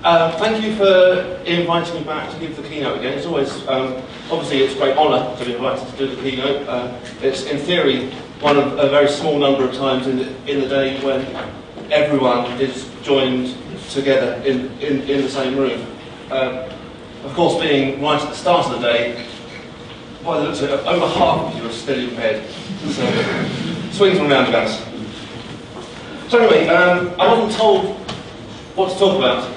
Thank you for inviting me back to give the keynote again. It's always, obviously it's a great honour to be invited to do the keynote. It's in theory one of a very small number of times in the day when everyone is joined together in the same room. Of course, being right at the start of the day, by the looks of it, over half of you are still in bed. So, swings and roundabouts. So anyway, I wasn't told what to talk about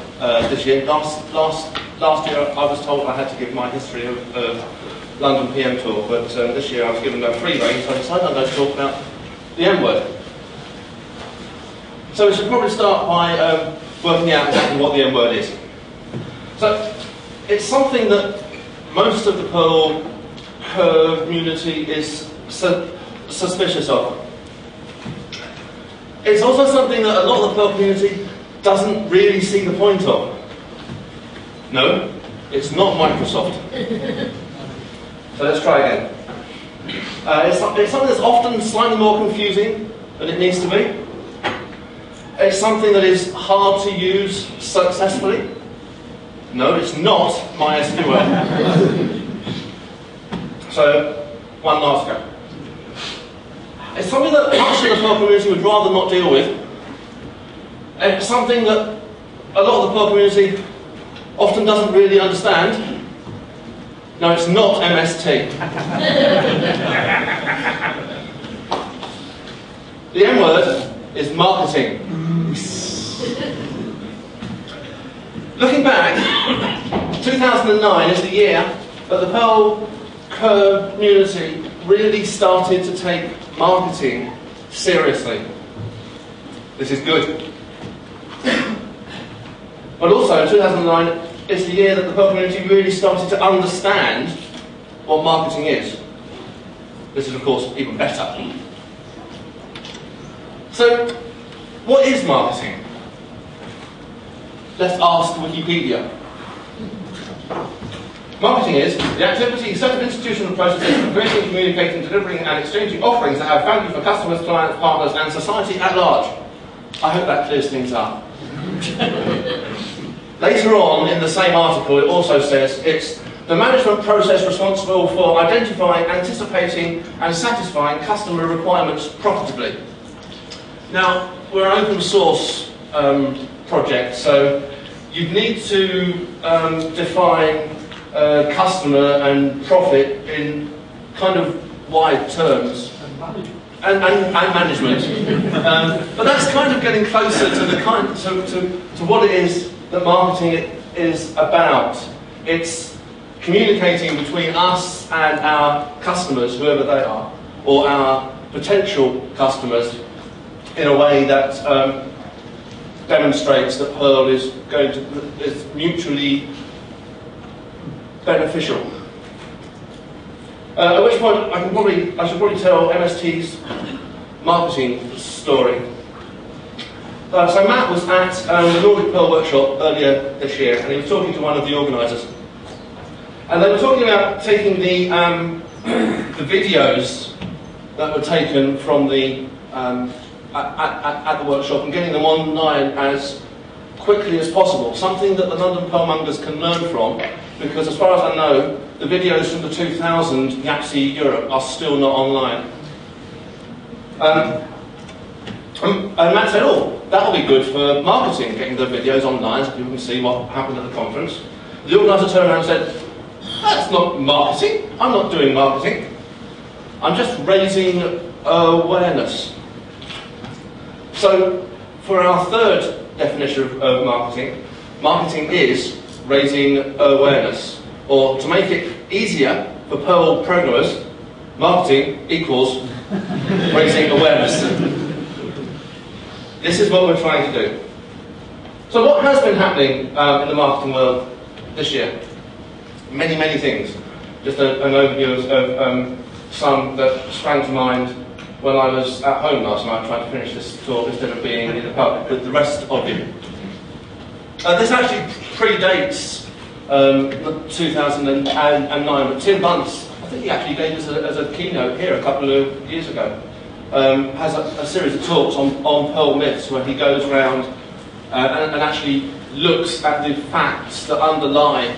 this year. Last year I was told I had to give my history of London PM tour, but this year I was given a free rein, so I decided I'm going to talk about the M word. So we should probably start by working out exactly what the M word is. So it's something that most of the Perl community is suspicious of. It's also something that a lot of the Perl community doesn't really see the point of. No, it's not Microsoft. So let's try again. It's something that's often slightly more confusing than it needs to be. It's something that is hard to use successfully. No, it's not MySQL. So, one last go. It's something that much of the Perl community would rather not deal with. It's something that a lot of the Perl community often doesn't really understand. No, it's not MST. The M word is marketing. Looking back, 2009 is the year that the Perl community really started to take marketing seriously. This is good. But also, 2009 is the year that the Perl community really started to understand what marketing is. This is, of course, even better. So, what is marketing? Let's ask Wikipedia. Marketing is the activity, set of institutional processes for creating, communicating, delivering and exchanging offerings that have value for customers, clients, partners and society at large. I hope that clears things up. Later on in the same article it also says it's the management process responsible for identifying, anticipating and satisfying customer requirements profitably. Now, we're an open source project, so you need to define customer and profit in kind of wide terms. And management. But that's kind of getting closer to the to what it is that marketing is about. It's communicating between us and our customers, whoever they are, or our potential customers, in a way that demonstrates that Perl is mutually beneficial. At which point I should probably tell MST's marketing story. So Matt was at the London Perl Workshop earlier this year, and he was talking to one of the organisers. And they were talking about taking the videos that were taken from the at the workshop and getting them online as quickly as possible. Something that the London Perl mongers can learn from, because as far as I know, the videos from the 2000 YAPC Europe are still not online. And Matt said, oh, that'll be good for marketing, getting the videos online so people can see what happened at the conference. The organiser turned around and said, that's not marketing, I'm not doing marketing. I'm just raising awareness. So, for our third definition of marketing, marketing is raising awareness. Or, to make it easier for Perl programmers, marketing equals raising awareness. This is what we're trying to do. So what has been happening in the marketing world this year? Many, many things. Just an overview of some that sprang to mind when I was at home last night trying to finish this talk instead of being in the pub with the rest of you. This actually predates 2009, but Tim Bunce, I think he actually gave us as a keynote here a couple of years ago, has a series of talks on Perl myths where he goes around and actually looks at the facts that underlie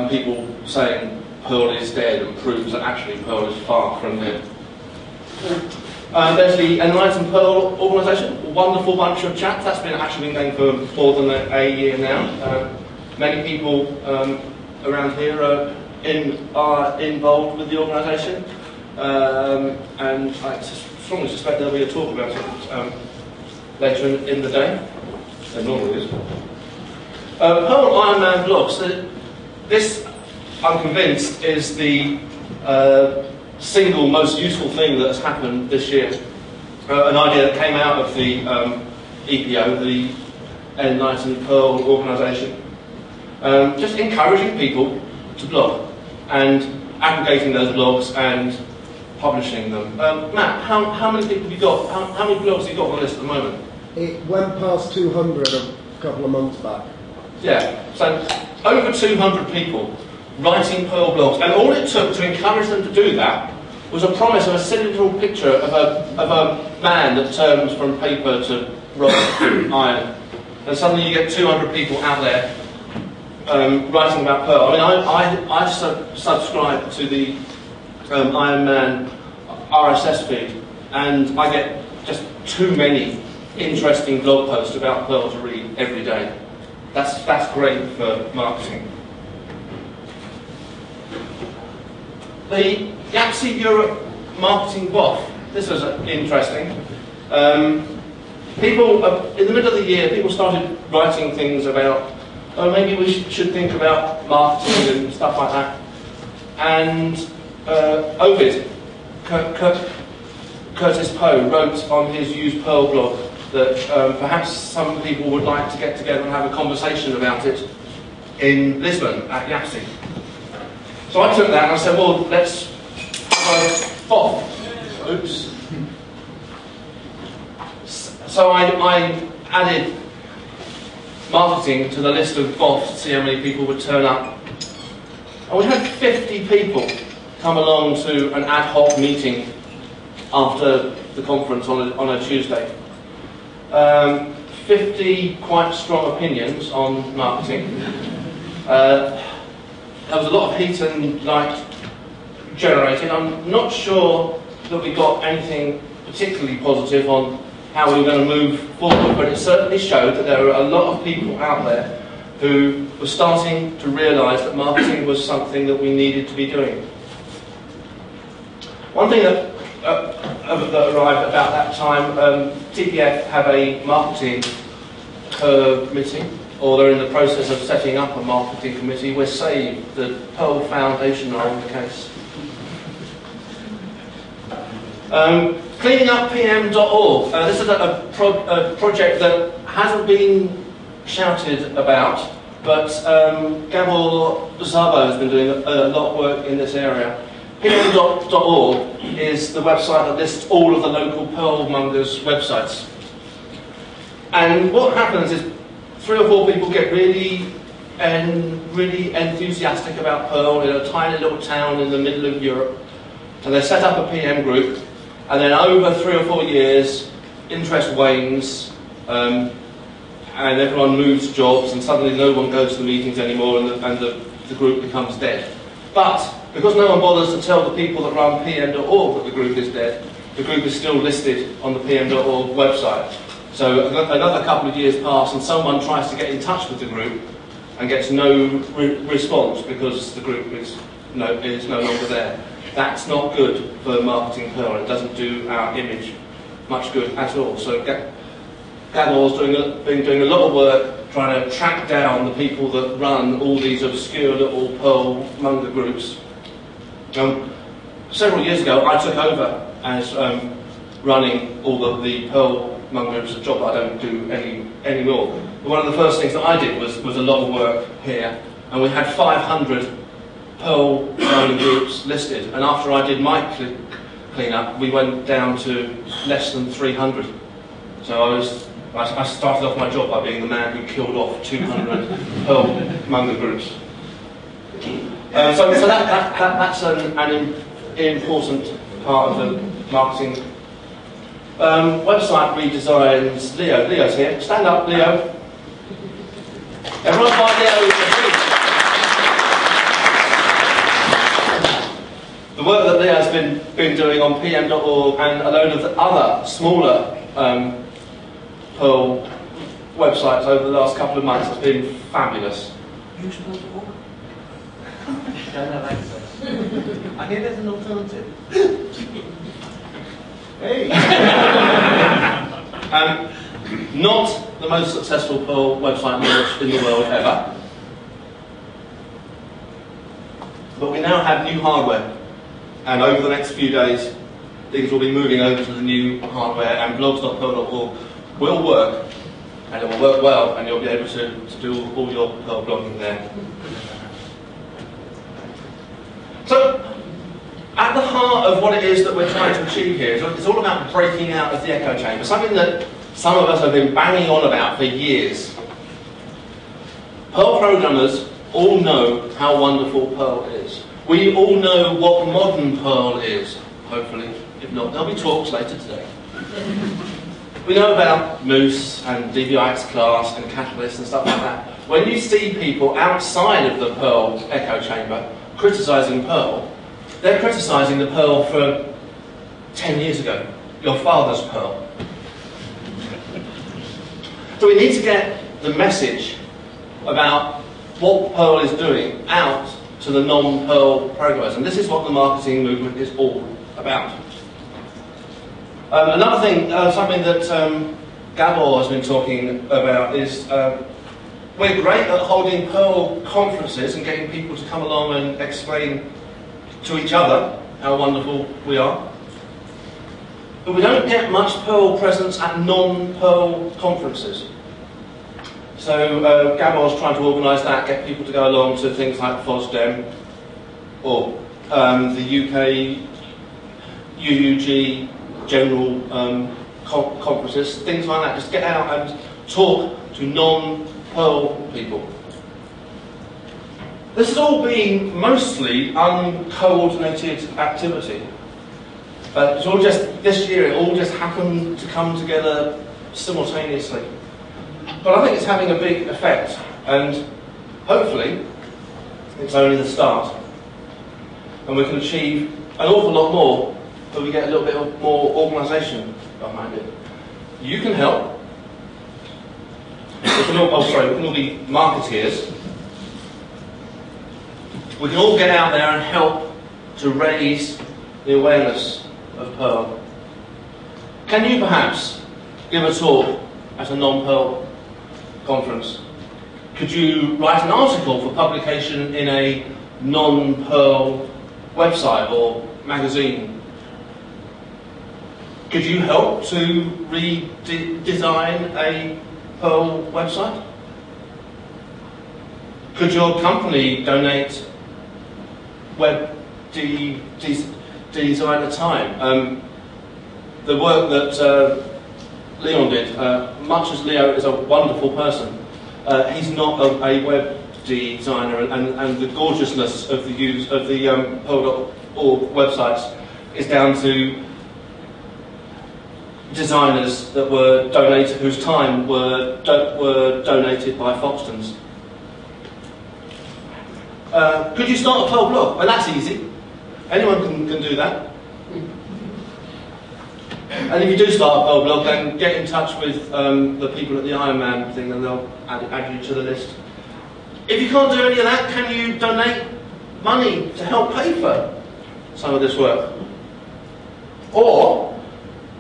people saying Perl is dead and proves that actually Perl is far from dead. There's the Enlightened Perl organisation, a wonderful bunch of chaps. That's actually been going for more than a year now. Many people around here are involved with the organisation, and I strongly suspect there'll be a talk about it later in the day. There normally is. Perl Ironman blogs. This, I'm convinced, is the single most useful thing that has happened this year. An idea that came out of the EPO, the Enlightened Perl organisation. Just encouraging people to blog and aggregating those blogs and publishing them. Matt, how many people have you got? How many blogs have you got on the list at the moment? It went past 200 a couple of months back. Yeah, so over 200 people writing Perl blogs, and all it took to encourage them to do that was a promise of a silly little picture of a man that turns from paper to rock to iron, and suddenly you get 200 people out there writing about Perl. I mean, I subscribe to the Iron Man RSS feed, and I get just too many interesting blog posts about Perl to read every day. That's great for marketing. The YAPC Europe Marketing WOF. This was interesting. People, in the middle of the year, people started writing things about, oh, maybe we should think about marketing and stuff like that. And Ovid, Curtis Poe, wrote on his Use Perl blog that perhaps some people would like to get together and have a conversation about it in Lisbon at YAPC. So I took that and I said, well, let's have a WOF. Oops. So I added marketing to the list of WOFs to see how many people would turn up. And we had 50 people come along to an ad hoc meeting after the conference on a Tuesday. 50 quite strong opinions on marketing. There was a lot of heat and light generated. I'm not sure that we got anything particularly positive on how we were going to move forward, but it certainly showed that there were a lot of people out there who were starting to realise that marketing was something that we needed to be doing. One thing that arrived about that time, TPF have a marketing committee, or they're in the process of setting up a marketing committee. We're saved. The Perl Foundation are on the case. CleaningupPM.org. This is a project that hasn't been shouted about, but Gabor Szabo has been doing a lot of work in this area. PM.org is the website that lists all of the local Perl mongers' websites. And what happens is 3 or 4 people get really enthusiastic about Perl in a tiny little town in the middle of Europe, and they set up a PM group, and then over 3 or 4 years, interest wanes, and everyone moves jobs, and suddenly no one goes to the meetings anymore, and the group becomes dead. But because no one bothers to tell the people that run PM.org that the group is dead, the group is still listed on the PM.org website. So another couple of years pass and someone tries to get in touch with the group and gets no response because the group is no longer there. That's not good for marketing Perl. It doesn't do our image much good at all. So Gabor's been doing a lot of work trying to track down the people that run all these obscure little Perl monger groups. Several years ago I took over as running all of the Perl mongers, a job that I don't do anymore. But one of the first things that I did was a lot of work here, and we had 500 Perl monger groups listed, and after I did my clean-up, we went down to less than 300. So I started off my job by being the man who killed off 200 Perl monger groups. So that's an important part of the marketing. Website redesigns. Leo's here. Stand up, Leo. Everyone find Leo. The work that Leo's been doing on pm.org and a load of the other smaller Perl websites over the last couple of months has been fabulous. Use Perl.org? Don't have access. I hear there's an alternative. Hey! Not the most successful Perl website launch in the world ever. But we now have new hardware. And over the next few days, things will be moving over to the new hardware, and blogs.perl.org will work, and it will work well, and you'll be able to do all your Perl blogging there. So, at the heart of what it is that we're trying to achieve here, it's all about breaking out of the echo chamber, something that some of us have been banging on about for years. Perl programmers all know how wonderful Perl is. We all know what modern Perl is, hopefully. If not, there'll be talks later today. We know about Moose and DVIX class and Catalyst and stuff like that. When you see people outside of the Perl echo chamber criticising Perl, they're criticising the Perl from 10 years ago, your father's Perl. So we need to get the message about what Perl is doing out to the non-Perl programmers, and this is what the marketing movement is all about. Another thing, something that Gabor has been talking about is we're great at holding Perl conferences and getting people to come along and explain to each other how wonderful we are, but we don't get much Perl presence at non-Perl conferences. So Gabor's trying to organise that, get people to go along to things like FOSDEM or the UK UUG general conferences, things like that. Just get out and talk to non-Perl people. This has all been mostly uncoordinated activity. It's all just, this year, it all just happened to come together simultaneously. But I think it's having a big effect, and hopefully it's only the start. And we can achieve an awful lot more if we get a little bit more organisation behind it. You can help. We can all, we can all be marketeers. We can all get out there and help to raise the awareness of Perl. Can you perhaps give a talk at a non-Perl conference? Could you write an article for publication in a non-Perl website or magazine? Could you help to redesign a Perl website? Could your company donate web designer time? The work that Leon did, much as Leo is a wonderful person, he's not a web designer, and the gorgeousness of the use of the Perl.org websites is down to designers that were donated, whose time were donated by Foxtons. Could you start a Perl blog? Well, that's easy. Anyone can do that. And if you do start a Perl blog, then get in touch with the people at the Ironman thing, and they'll add you to the list. If you can't do any of that, can you donate money to help pay for some of this work? Or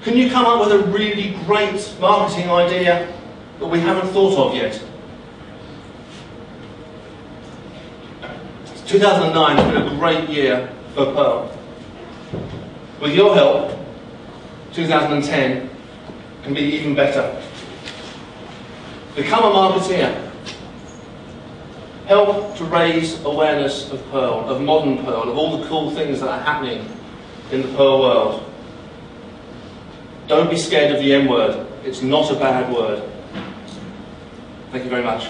can you come up with a really great marketing idea that we haven't thought of yet? 2009 has been a great year for Perl. With your help, 2010 can be even better. Become a marketeer. Help to raise awareness of Perl, of modern Perl, of all the cool things that are happening in the Perl world. Don't be scared of the M word. It's not a bad word. Thank you very much.